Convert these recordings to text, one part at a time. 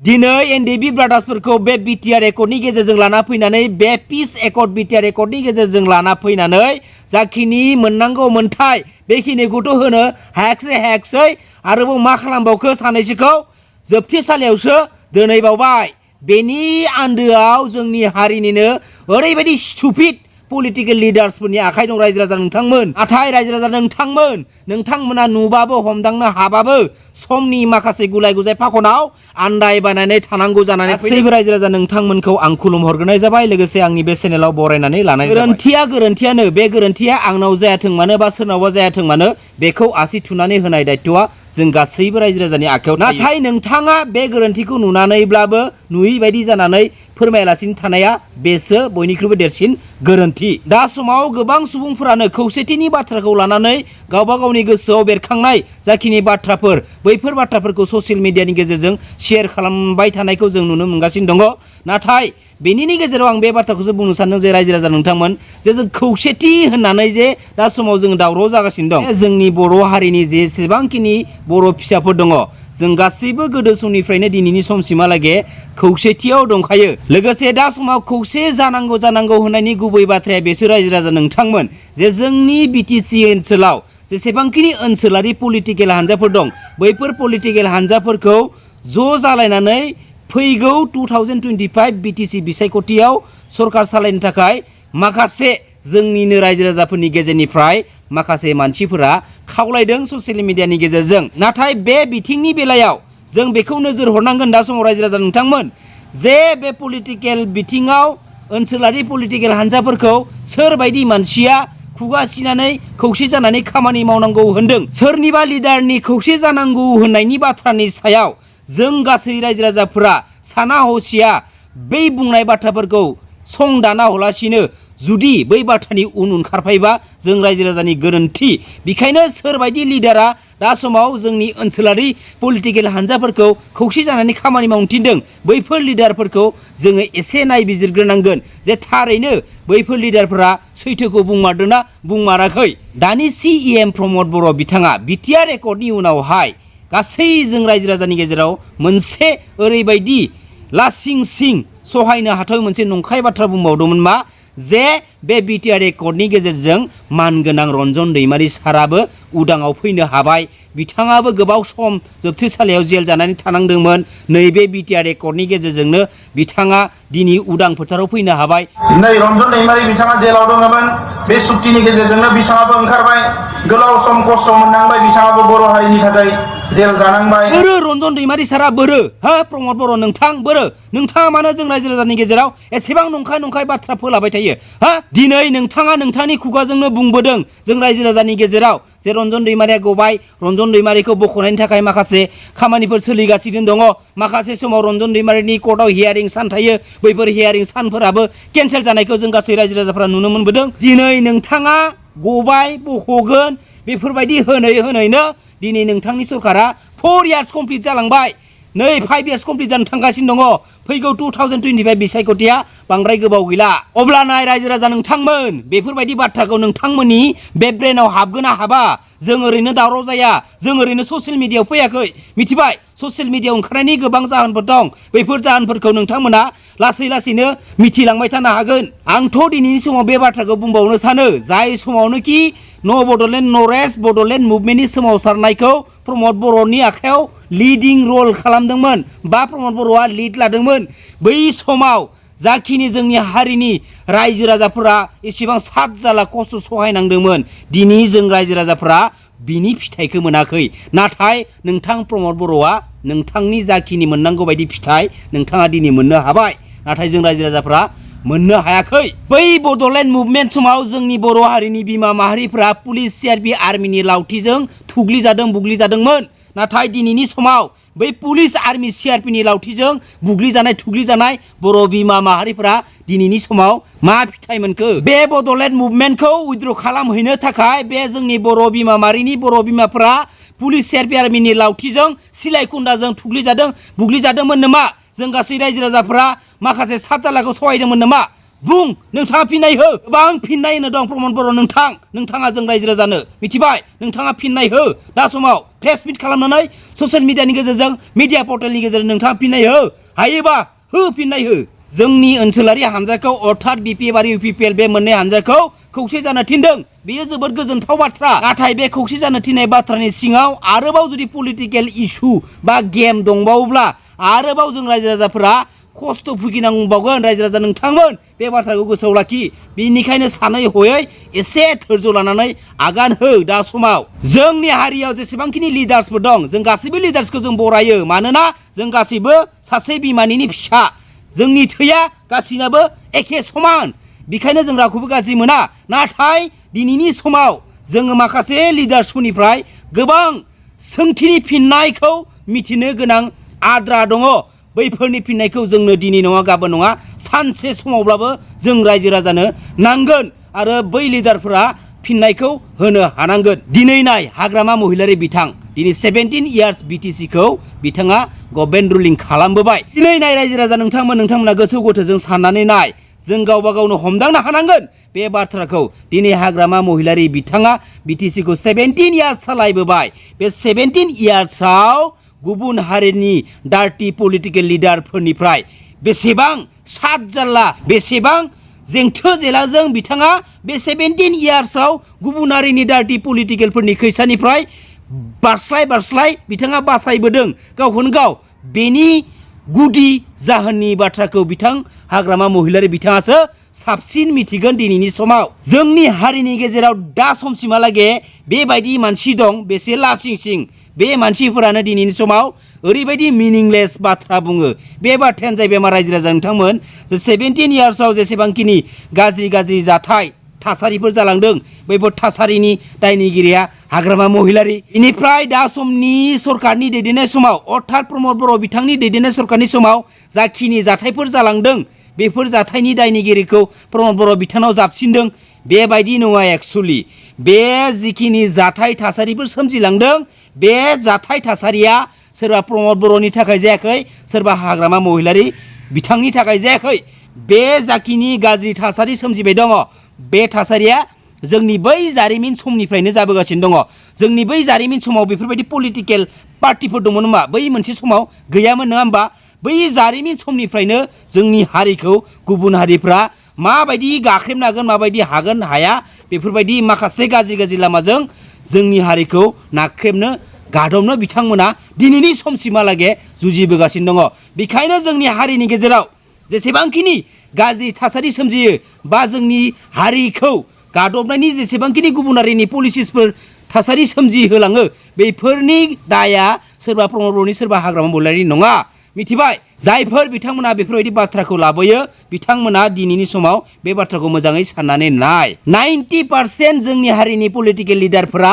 दिनै एनडिबि ब्रादार्सफोरखौ बे बिटिआर एकर्डनि गेजेरजों लाना फैनानै बे पिस एकर्ड बिटिआर एकर्डनि गेजेरजों लाना फैनानै जाखिनि मोननांगौ मोनथाय बेखिनिखौथ' होनो हायाखसै आरोबाव मा खालामबावखो सानैसोखौ जोबथेसालियावसो दोनहैबावबाय। बेनि आन्दोआव जोंनि हारिनिनो ओरैबायदि स्टुपिड पलिटिकेल लिडार्सफोरनि आखाइ दं रायजो राजा नोंथांमोन। नाथाय रायजो राजा नोंथांमोना नुबाबो हमदांनो हाबाबो समनि माखासे गुलाय गुजाय फाखनाव आन्दायबायनानै थानांगौ जानानै गासैबो रायजो राजा नोंथांमोनखौ आं खुलुमहरग्रोनाय जाबाय, लोगोसे आंनि बे चेनेलाव बरायनानै लानाय जाबाय। गोरोन्थियानो बे गोरोन्थिया आंनाव जायाथों मानो बा सोरनावबा जायाथों मानो बेखौ आसि थुनानै होनाय दायित्वआ जों गासैबो रायजो राजानि आखायाव। नाथाय नोंथाङा बे गोरोन्थिखौ नुनानैब्लाबो नुयै बायदि जानानै फोरमायालासिनो थानाया बेसो बयनिख्रुइबो देरसिन गोरोन्थि। दा समाव गोबां सुबुंफोरानो खौसेथिनि बाथ्राखौ लानानै गावबा गावनि गोसोआव बेरखांनाय जाखिनि बाथ्राफोर बैफोर बाथ्राफोरखौ ससियेल मिडियानि गेजेरजों शेयार खालामबाय थानायखौ जों नुनो मोनगासिनो दङ। नाथाय बेनिनि गेजेराव आं बे बाथ्राखौसो बुंनो सानदों जे रायजो राजा नोंथांमोन जे जों खौसेथि होननानै जे दा समाव जों दावराव जागासिनो दं। जोंनि बर' हारिनि जेसेबांखिनि बर' फिसाफोर दङ जों गासैबो गोदो समनिफ्रायनो दिनैनि समसिमहालागै खौसेथियाव दंखायो। लोगोसे दा समाव खौसे जानांगौ होननायनि गुबै बाथ्राया बेसो रायजो राजा नोंथांमोन जे जोंनि बिटिसि ओनसोलाव जेसेबांखिनि ओनसोलारि पलिटिकेल हान्जाफोर दं बैफोर पलिटिकेल हान्जाफोरखौ ज' जालायनानै फैगौ 2025 बिटिसि बिसायख'थियाव सरकार सालायनो थाखाय माखासे जोंनिनो रायजो राजाफोरनि गेजेरनिफ्राय माखासे मानसिफोरा खावलायदों ससियेल मिडियानि गेजेरजों। नाथाय बे बिथिंनि बेलायाव जों बेखौ नोजोर हरनांगोन दा समाव रायजो राजा नोंथांमोन जे बे पलिटिकेल बिथिङाव ओनसोलारि पलिटिकेल हान्जाफोरखौ सोरबायदि मानसिया खुगा सिनानै खौसे जानानै खामानि मावनांगौ होनदों। सोरनिबा लिडारनि खौसे जानांगौ होननायनि बाथ्रानि सायाव जों गासै रायजो राजाफोरा साना हसिया बै बुंनाय बाथ्राफोरखौ सं दाना हलासिनो जुदि बै बाथ्रानि उन खारफायोबा जों रायजो राजानि गोरोन्थि। बेखायनो सोरबायदि लिडारा दा समाव जोंनि ओनसोलारि पलिटिकेल हान्जाफोरखौ खौसे जानानै खामानि मावनो थिनदों बैफोर लिडारफोरखौ जोङो एसे नायबिजिरग्रोनांगोन जे थारैनो बैफोर लिडारफोरा सैथोखौ बुंमारदोंना बुंमाराखै। दानि CEM प्रमद बर' बिथाङा बिटिआर एकर्डनि उनावहाय गासै जों रायजो राजानि गेजेराव मोनसे ओरैबायदि लासिं सिं सहायनो हाथाव मोनसे नंखाय बाथ्रा बुंबावदोंमोन मा जे बे बिटिआर एकर्डनि गेजेरजों मानगोनां रन्जन दैमारि साराबो उदाङाव फैनो हाबाय। बिथाङाबो गोबाव सम जोबथेसालियाव जेल जानानै थानांदोंमोन। नैबे बिटिआर एकर्डनि गेजेरजोंनो बिथाङा दिनै उदां फोथाराव फैनो हाबाय। नै रन्जन दैमारि बिथाङा जेलाव दङमोन, बे सुक्तिनि गेजेरजोंनो बिथाङाबो ओंखारबाय। गोलाव सम खस्थ' मोननांबाय, बिथाङाबो बर' हारिनि थाखाय जेल जानांबाय। बोरो रन्जन दैमारि सारा बोरो प्रमद बर' नोंथां बोरो नोंथाङा मानो जों रायजो राजानि गेजेराव एसेबां नंखाय बाथ्रा फोलाबाय थायो? दिनै नोंथाङा नोंथांनि खुगाजोंनो बुंबोदों जों रायजो राजानि गेजेराव जे रन्जन दैमारिया गबाय, रन्जन दैमारिखौ बख'नायनि थाखाय माखासे खामानिफोर सोलिगासिनो दङ। माखासे समाव रन्जन दैमारिनि कर्टआव हियारिं सान थायो, बैफोर हियारिं सानफोराबो केन्सेल जानायखौ जों गासै रायजो राजाफोरा नुनो मोनबोदों। दिनै नोंथाङा गबाय बख'गोन बेफोरबायदि होनैनो दिनै नोंथांनि सरकारा 4 इयार्स कमप्लिट जालांबाय। नै 5 इयार्स कमप्लिट जानो थांगासिनो दङ। फैगौ 2025 बिसायख'थिया बांद्राय गोबाव गैला। अब्ला नाय रायजो राजा नोंथांमोन बेफोरबायदि बाथ्राखौ नोंथांमोननि बे ब्रेनाव हाबगोन ना हाबा? जों ओरैनो दावराव जाया, जों ओरैनो ससियेल मिडियायाव फैयाखै, मिथिबाय? ससियेल मिडियायाव ओंखारनायनि गोबां जाहोनफोर दं। बैफोर जाहोनफोरखौ नोंथांमोना लासैनो मिथिलांबाय थानो हागोन। आंथ' दिनैनि समाव बे बाथ्राखौ बुंबावनो सानो जाय समावनोखि न' बड'लेण्ड नरेस्ट बड'लेण्ड मुभमेन्टनि सोमावसारनायखौ प्रमद बर'नि आखायाव लिडिं रल खालामदोंमोन बा प्रमद बर'आ लिड लादोंमोन, बै समाव जाखिनि जोंनि हारिनि रायजो राजाफोरा एसेबां सात जाला खस्थ' सहायनांदोंमोन। दिनै जों रायजो राजाफोरा बिनि फिथाइखौ मोनाखै। नाथाय नोंथां प्रमद बर'आ नोंथांनि जाखिनि मोननांगौ बायदि फिथाइ नोंथाङा दिनै मोननो हाबाय। नाथाय जों रायजो राजाफोरा मोननो हायाखै। बै बड'लेण्ड मुभमेन्ट समाव जोंनि बर' हारिनि बिमा माहारिफ्रा पुलिस CRP आर्मिनि लावथिजों बुग्लिजादोंमोन। नाथाय दिनैनि समाव बै पुलिस आर्मि CRPनि लावथिजों थुग्लिजानाय बर' बिमा माहारिफ्रा दिनैनि समाव मा फिथाइ मोनखो? बे बड'लेण्ड मुभमेन्टखौ उइथड्र खालामहैनो थाखाय बे जोंनि बर' बिमा माहारिनि बर' बिमाफोरा पुलिस CRP आर्मिनि लावथिजों सिलाइ खुन्दाजों बुग्लिजादोंमोन नामा? जों गासै रायजो राजाफोरा माखासे सात जालाखौ सहायदोंमोन नामा? बुं नोंथाङा फिननाय हो गोबां फिननाय होनो दं प्रमद बर' नोंथाङा जों रायजो राजानो मिथिबाय नोंथाङा फिननाय हो दा समाव प्रेस मिट खालामनानै ससियेल मिडियानि गेजेरजों मिडिया पर्टेलनि गेजेरजों नोंथाङा फिननाय हो हायोबा हो फिननाय हो जोंनि ओनसोलारि हानजाखौ अर्थात बिपिएफ आरो इउपिपिएल बे मोननै हानजाखौ खौसे जानो थिनदों बेयो जोबोद गोजोनथाव बाथ्रा नाथाय बे खौसे जानो थिननाय बाथ्रानि सिङाव आरोबाव जुदि पलिटिकेल इस्यु बा गेम दंबावोब्ला आरोबाव जों रायजो राजाफोरा खस्थ' भुगिनांबावगोन रायजो राजा नोंथांमोन बे बाथ्राखौ गोसोआव लाखि बेनिखायनो सानै हयै एसे धोर्ज लानानै आगान हो दा समाव जोंनि हारियाव जेसेबांखिनि लिडार्सफोर दं जों गासैबो लिडार्सखौ जों बरायो मानोना जों गासैबो सासे बिमानिनि फिसा जोंनि थैया गासैनाबो एखे समान बेखायनो जों रावखौबो गाज्रि मोना नाथाय दिनैनि समाव जोङो माखासे लिडार्सफोरनिफ्राय गोबां सोंथिनि फिननायखौ मिथिनो गोनां आद्रा दङ बैफोरनि फिननायखौ जोंनो दिनै नङा गाबोन नङा सानसे समावब्लाबो जों रायजो राजानो नांगोन आरो बै लिडारफोरा फिननायखौ होनो हानांगोन दिनै नाय हाग्रामा महिलारि बिथां दिनै 17 इयार्स बिटिसिखौ बिथाङा गभर्नमेन्ट रुलिं खालामबोबाय दिनै नाय रायजो राजा नोंथांमोना गोसो गथोजों साननानै नाय जों गावबा गावनो हमदांनो हानांगोन बे बाथ्राखौ दिनै हाग्रामा महिलारि बिथाङा बिटिसिखौ 17 इयार्स सालायबोबाय बे 17 इयार्सआव गुबुन हारिनि डार्टी पलिटिकेल लिडारफोरनिफ्राय बेसेबां सात जाल्ला बेसेबां जेंथो जेलाजों बिथाङा बे 17 इयार्सआव गुबुन हारिनि डार्टी पलिटिकेलफोरनि खैसानिफ्राय बारस्लाय बिथाङा बासायबोदों गावखौनो गाव बेनि गुदि जाहोननि बाथ्राखौ बिथां हाग्रामा महिलारि बिथाङासो साबसिन मिथिगोन दिनैनि समाव जोंनि हारिनि गेजेराव दा समसिमहालागै बेबायदि मानसि दं बेसे लासिं बे मानसिफोरानो दिनैनि समाव ओरैबायदि मिनिंलेस बाथ्रा बुङो बे बाथ्रायानो जाहैबाय मा रायजो राजा नोंथांमोन जे 17 इयार्सआव जेसेबांखिनि गाज्रि जाथाय थासारिफोर जालांदों बैफोर थासारिनि दायनिगिरिया हाग्रामा महिलारि बेनिफ्राय दा समनि सरकारनि दैदेननाय समाव अर्थात प्रमद बर' बिथांनि दैदेननाय सरकारनि समाव जाखिनि जाथायफोर जालांदों बेफोर जाथायनि दायनिगिरिखौ प्रमद बर' बिथांनाव जाबसिनदों बेबायदि नङा एक्सुअलि बे जिखिनि जाथाय थासारिफोर सोमजिलांदों बे जाथाय थासारिया सोरबा प्रमद बर'नि थाखाय जायाखै सोरबा हाग्रामा महिलारि बिथांनि थाखाय जायाखै बे जाखिनि गाज्रि थासारि सोमजिबाय दङ बे थासारिया जोंनि बै जारिमिन समनिफ्रायनो जाबोगासिनो दङ जोंनि बै जारिमिन समाव बेफोरबायदि पलिटिकेल पार्टिफोर दंमोन होनबा बै मोनसे समाव गैयामोन नङा होमबा बै जारिमिन समनिफ्रायनो जोंनि हारिखौ गुबुन हारिफ्रा माबायदि गाख्रेबनो हागोन माबायदि हागोन हाया बेफोरबायदि माखासे गाज्रि लामाजों जोंनि हारिखौ नाख्रेबनो गादबनो बिथांमोना दिनैनि समसिमहालागै जुजिबोगासिनो दङ बेखायनो जोंनि हारिनि गेजेराव जेसेबांखिनि गाज्रि थासारि सोमजियो बा जोंनि हारिखौ गादबनायनि जेसेबांखिनि गुबुन हारिनि पलिसिसफोर थासारि सोमजिहोलाङो बेफोरनि दाया सोरबा प्रमद बर'नि सोरबा हाग्रामा महिलारि नङा मिथिबाय जायफोर बिथांमोना बेफोरबायदि बाथ्राखौ लाबोयो बिथांमोना दिनैनि समाव बे बाथ्राखौ मोजाङै साननानै नाय 90% जोंनि हारिनि पलिटिकेल लिडारफोरा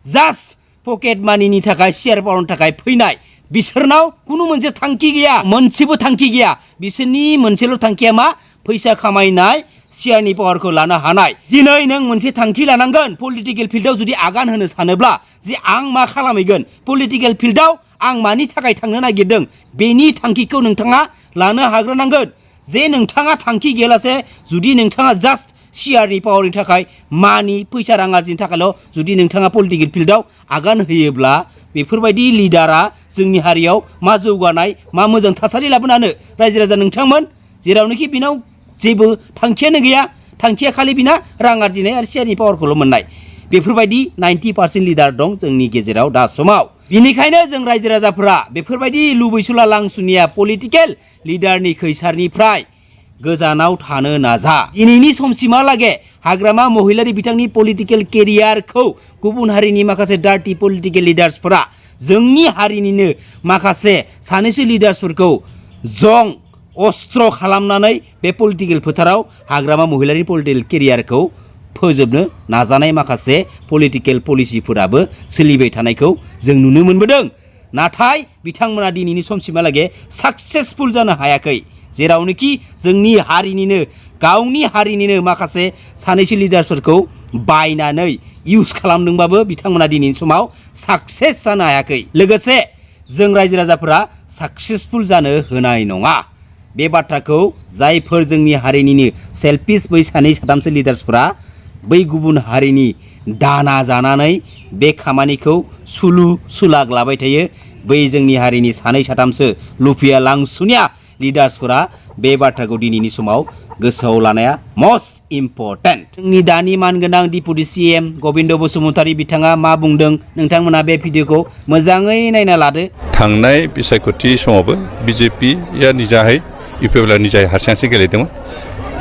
जास्ट पकेट मानिनि थाखाय शेयार पावरनि थाखाय फैनाय बिसोरनाव खुनु मोनसे थांखि गैया मोनसेबो थांखि गैया बिसोरनि मोनसेल' थांखिया मा फैसा खामायनाय शेयारनि पावारखौ लानो हानाय दिनै नों मोनसे थांखि लानांगोन पलिटिकेल फिल्डआव जुदि आगान होनो सानोब्ला जे आं मा खालामहैगोन पलिटिकेल फिल्डआव आं मानि थाखाय थांनो नागिरदों बेनि थांखिखौ नोंथाङा लानो हाग्रोनांगोन जे नोंथाङा थांखि गैयालासे जुदि नोंथाङा जास्ट शेयारनि पावारनि थाखाय मानि फैसा रां आरजिनो थाखायल' जुदि नोंथाङा पलिटिकेल फिल्डआव आगान होयोब्ला बेफोरबायदि लिडारा जोंनि हारियाव मा जौगानाय मा मोजां थासारि लाबोनानो रायजो राजा नोंथांमोन जेरावनोखि बिनाव जेबो थांखियानो गैया थांखिया खालि बिना रां आरजिनाय आरो शेयारनि पावारखौल' मोननाय बेफोरबायदि 90% लिडार दं जोंनि गेजेराव दा समाव बेनिखायनो जों रायजो राजाफोरा बेफोरबायदि लुबैसुला लांसुनिया पलिटिकेल लिडारनि खैसारनिफ्राय गोजानाव थानो नाजा दिनैनि समसिमहालागै हाग्रामा महिलारि बिथांनि पलिटिकेल केरियारखौ गुबुन हारिनि माखासे डार्टी पलिटिकेल लिडार्सफोरा जोंनि हारिनिनो माखासे सानैसो लिडार्सफोरखौ जं अस्त्र खालामनानै बे पलिटिकेल फोथाराव हाग्रामा महिलारि पलिटिकेल केरियारखौ फोजोबनो नाजानाय माखासे पलिटिकेल पलिसिफोराबो सोलिबाय थानायखौ जों नुनो मोनबोदों नाथाय बिथांमोना दिनैनि समसिमहालागै साक्सेसफुल जानो हायाखै जेरावनोखि जोंनि हारिनिनो गावनि हारिनिनो माखासे सानैसो लिडार्सफोरखौ बायनानै इउज खालामदोंबाबो बिथांमोना दिनैनि समाव साक्सेस जानो हायाखै लोगोसे जों रायजो राजाफोरा साक्सेसफुल जानो होनाय नङा बे बाथ्राखौ जायफोर जोंनि हारिनिनो सेल्फिश बै सानै साथामसो लिडार्सफोरा बै गुबुन हारिनि दाना जानानै बे खामानिखौ सुलु सुलाग लाबाय थायो बै जोंनि हारिनि सानै साथामसो लुफिया लांसुनिया लिडार्सफोरा बे बाथ्राखौ दिनैनि समाव गोसोआव लानाया मस्ट इम्पर्टेन्ट। जोंनि दानि मानगोनां डिपुटि CM गबिन्द बसुमतारी बिथाङा मा बुंदों नोंथांमोना बे भिडिअखौ मोजाङै नायना लादो। थांनाय बिसायख'थि समावबो BJP-या निजाहै UPL निजाहै हारसिंसो गेलेदोंमोन।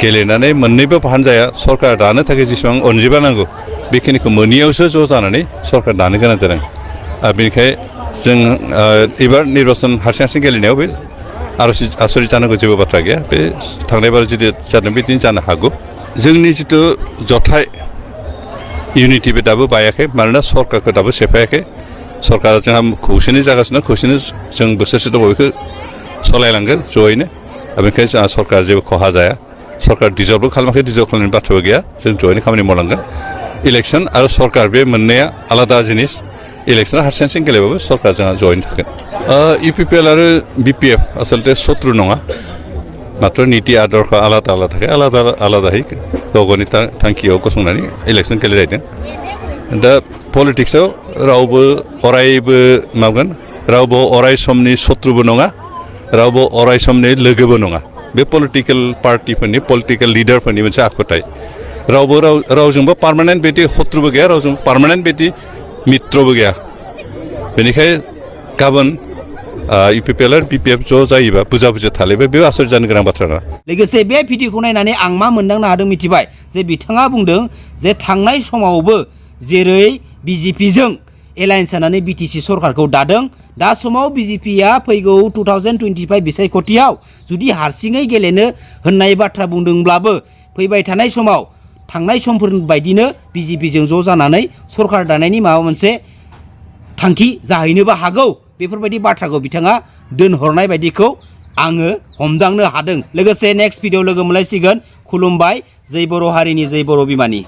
गेलेनानै मोननैबो हानजाया सरकार दानो थाखाय जेसेबां अनजिमा नांगौ बेखिनिखौ मोनियावसो ज' जानानै सरकार दानो गोनां जादों। बेनिखायनो जों एबार निर्बाचन हारसिं गेलेनायाव बे आसरित जानांगौ जेबो बाथ्रा गैया। बे थांनाय बार जुदि जादों बिदिनो जानो हागौ। जोंनि जिथु जथाय इउनिटि बे दाबो बायाखै मानोना सरकारखौ दाबो सेफायाखै। सरकारा जोंहा खौसेनि जागासिनो खौसेनो जों बोसोरसे दङ बेखौ सालायलांगोन जयैनो। बेनिखायनो जोंहा सरकार जेबो खहा जाया। सरकार डिजर्भबो खालामाखै डिजर्भ खालामनायनि बाथ्राबो गैया। जों जयैनो खामानि मावलांगोन। इलेक्सन आरो सरकार बे मोननैया आलादा जिनिस। इलेक्सना हारसिं गेलेबाबो सरकार जोंहा जयैनो थागोन। UPL आरो BPF आसलते शत्रु नङा। मात्र नीति आदर्श आलादा आलादाखाय आलादा आलादायै गाव गावनि थांखियाव गसंनानै इलेक्सन गेलेलायदों। दा पलिटिक्सआव रावबो अरायबो मावगोन रावबो अराय समनि शत्रुबो नङा रावबो अराय समनि लोगोबो नङा। बे पलिटिकेल पार्टिफोरनि पलिटिकेल लिडारफोरनि मोनसे आखुथाय। रावबो रावजोंबो पार्मानेन्ट बिदि शत्रुबो गैया रावजोंबो पार्मानेन्ट बिदि मित्रबो गैया। बेनिखायनो गाबोन UPL आरो BPF ज' जायोबा बुजा थालायबाय बे आसरित जानो गोनां बाथ्रा नङा। लोगोसे बे भिडिअखौ नायनानै आं मा मोनदांनो हादों मिथिबाय जे बिथाङा बुंदों जे थांनाय समावबो जेरै BJP-जों एलायन्स जानानै BTC सरकारखौ दादों दा समाव BJP-या फैगौ 2025 बिसायख'थियाव जुदि हारसिङै गेलेनो होननाय बाथ्रा बुंदोंब्लाबो फैबाय थानाय समाव थांनाय समफोर बायदिनो BJP-जों ज' जानानै सरकार दानायनि माबा मोनसे थांखि जाहैनोबो हागौ। बेफोरबायदि बाथ्राखौ बिथाङा दोनहरनाय बायदिखौ आङो हमदांनो हादों। लोगोसे नेक्स्ट भिडिअ लोगो मोनलायसिगोन। खुलुमबाय। जै बर' हारिनि जै बर' बिमानि।